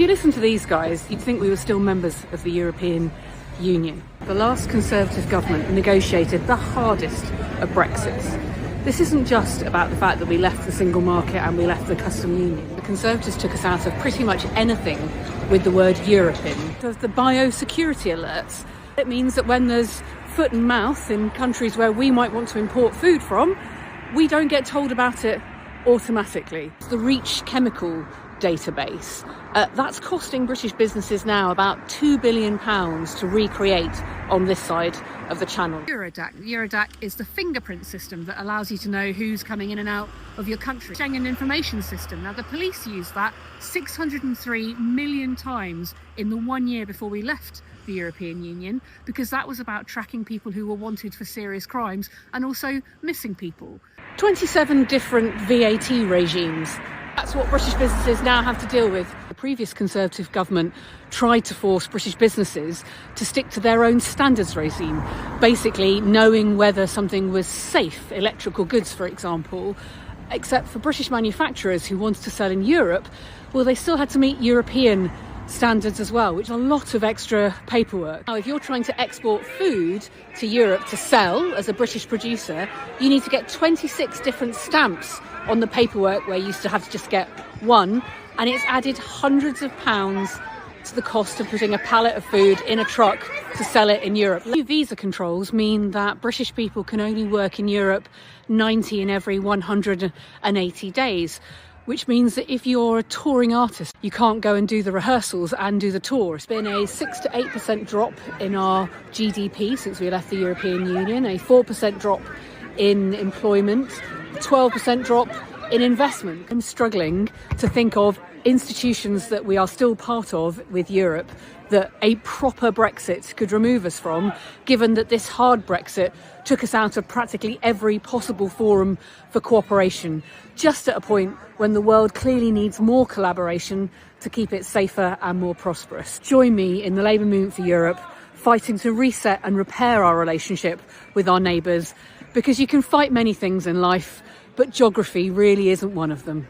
If you listen to these guys, you'd think we were still members of the European Union. The last Conservative government negotiated the hardest of Brexits. This isn't just about the fact that we left the single market and we left the custom union. The Conservatives took us out of pretty much anything with the word Europe in. Of the biosecurity alerts, it means that when there's foot and mouth in countries where we might want to import food from, we don't get told about it automatically. The REACH chemical database, that's costing British businesses now about £2 billion to recreate on this side of the channel. Eurodac is the fingerprint system that allows you to know who's coming in and out of your country. Schengen information system. Now the police used that 603 million times in the 1 year before we left the European Union, because that was about tracking people who were wanted for serious crimes and also missing people. 27 different VAT regimes. That's what British businesses now have to deal with. The previous Conservative government tried to force British businesses to stick to their own standards regime, basically knowing whether something was safe, electrical goods for example, except for British manufacturers who wanted to sell in Europe, well, they still had to meet European standards as well, which is a lot of extra paperwork. Now, if you're trying to export food to Europe to sell as a British producer, you need to get 26 different stamps on the paperwork where you used to have to just get one, and it's added hundreds of pounds to the cost of putting a pallet of food in a truck to sell it in Europe. New visa controls mean that British people can only work in Europe 90 in every 180 days. Which means that if you're a touring artist, you can't go and do the rehearsals and do the tour. It's been a 6 to 8% drop in our GDP since we left the European Union, a 4% drop in employment, 12% drop in investment. I'm struggling to think of institutions that we are still part of with Europe that a proper Brexit could remove us from, given that this hard Brexit took us out of practically every possible forum for cooperation, just at a point when the world clearly needs more collaboration to keep it safer and more prosperous. Join me in the Labour Movement for Europe, fighting to reset and repair our relationship with our neighbours, because you can fight many things in life, but geography really isn't one of them.